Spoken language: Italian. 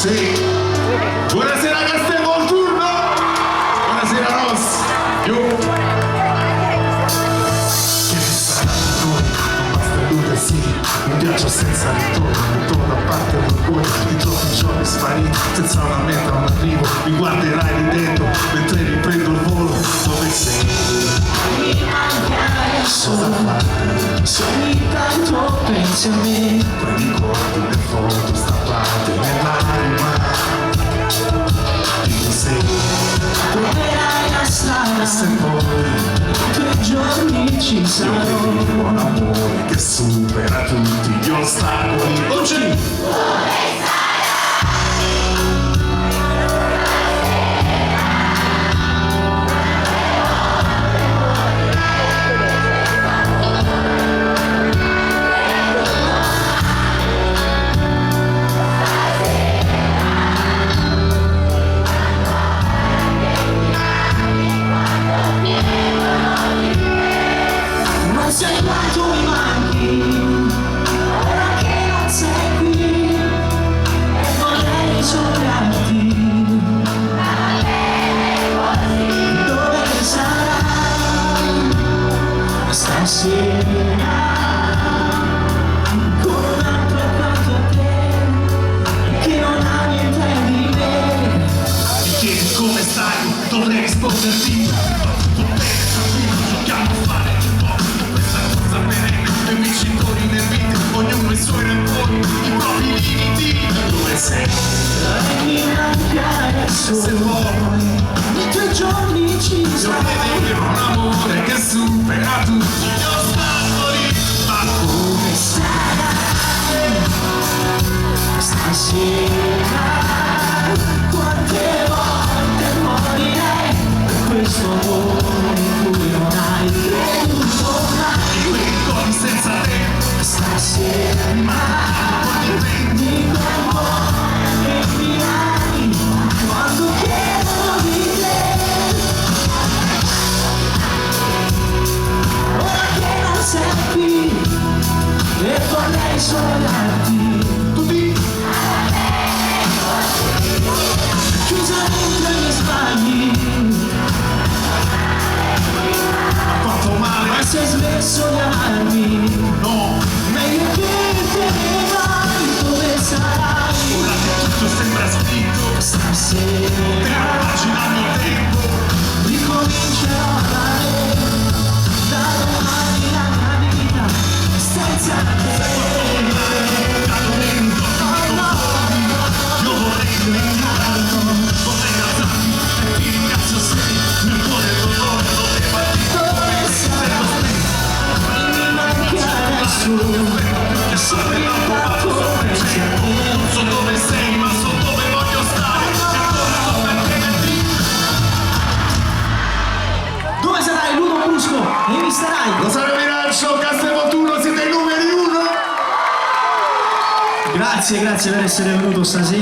Sì. Buonasera Castelvolturno. Buonasera Ross. Giù. Che mi sarà noi, non basta illude, sì. Un viaggio senza ritorno da parte d'orgoglio. Di giorni spariti, senza una meta, un arrivo. Mi guarderai ridendo mentre riprendo il volo. Dove sei? Mi manca solo, se ogni tanto pensi a me. Poi ricordo le foto stampate nell'anima. Dimmi se troverai la strada, se poi 2 giorni ci sarò. io vivo un amore che supera tutti gli ostacoli. Oggi sai quanto mi manchi, ora che non sei qui, e vorrei risolverti. Dove sarai stasera, con un altro accanto a te, che non ha niente di me. mi chiedi come stai, dovrei risponderti. Tutto bene, tranquillo, giochiamo a fare i vincitori nel beat, ognuno i suoi rancori, i propri limiti. Dove sei? Mi manca solo, Se vuoi, i 2 giorni ci io sarò. vedo un amore che supera tutti gli ostacoli. Ma Come sarai stasera? Quante volte morirei per questo amore in cui non hai creduto mai. quei ricordi senza te Stasera mi coinvolge e mi ami quando chiedo di te. Ora che non sei qui e vorrei sognarti, tutti chiusa dentro gli sbagli, ha fatto male. ma se hai smesso di amarmi, No, meglio che te ne vai. Dove sarai ora che tutto sembra scritto, per stasera? immaginando il tempo. Ricomincerò a dare da domani la mia vita senza te. Dato dentro, io vorrei dimenticare, vorrei alzarmi e ti ringrazio se nel cuore il dolore lo devo Dove sarai? Mi manca adesso, che sono intanto pensi a te. non so dove sei, ma so dove voglio stare. E ancora sto per chiederti. Dove sarai, Ludo Brusco? E mi starai. Rosario Miraccio, Castelvolturno, siete i numeri 1. Grazie per essere venuto stasera.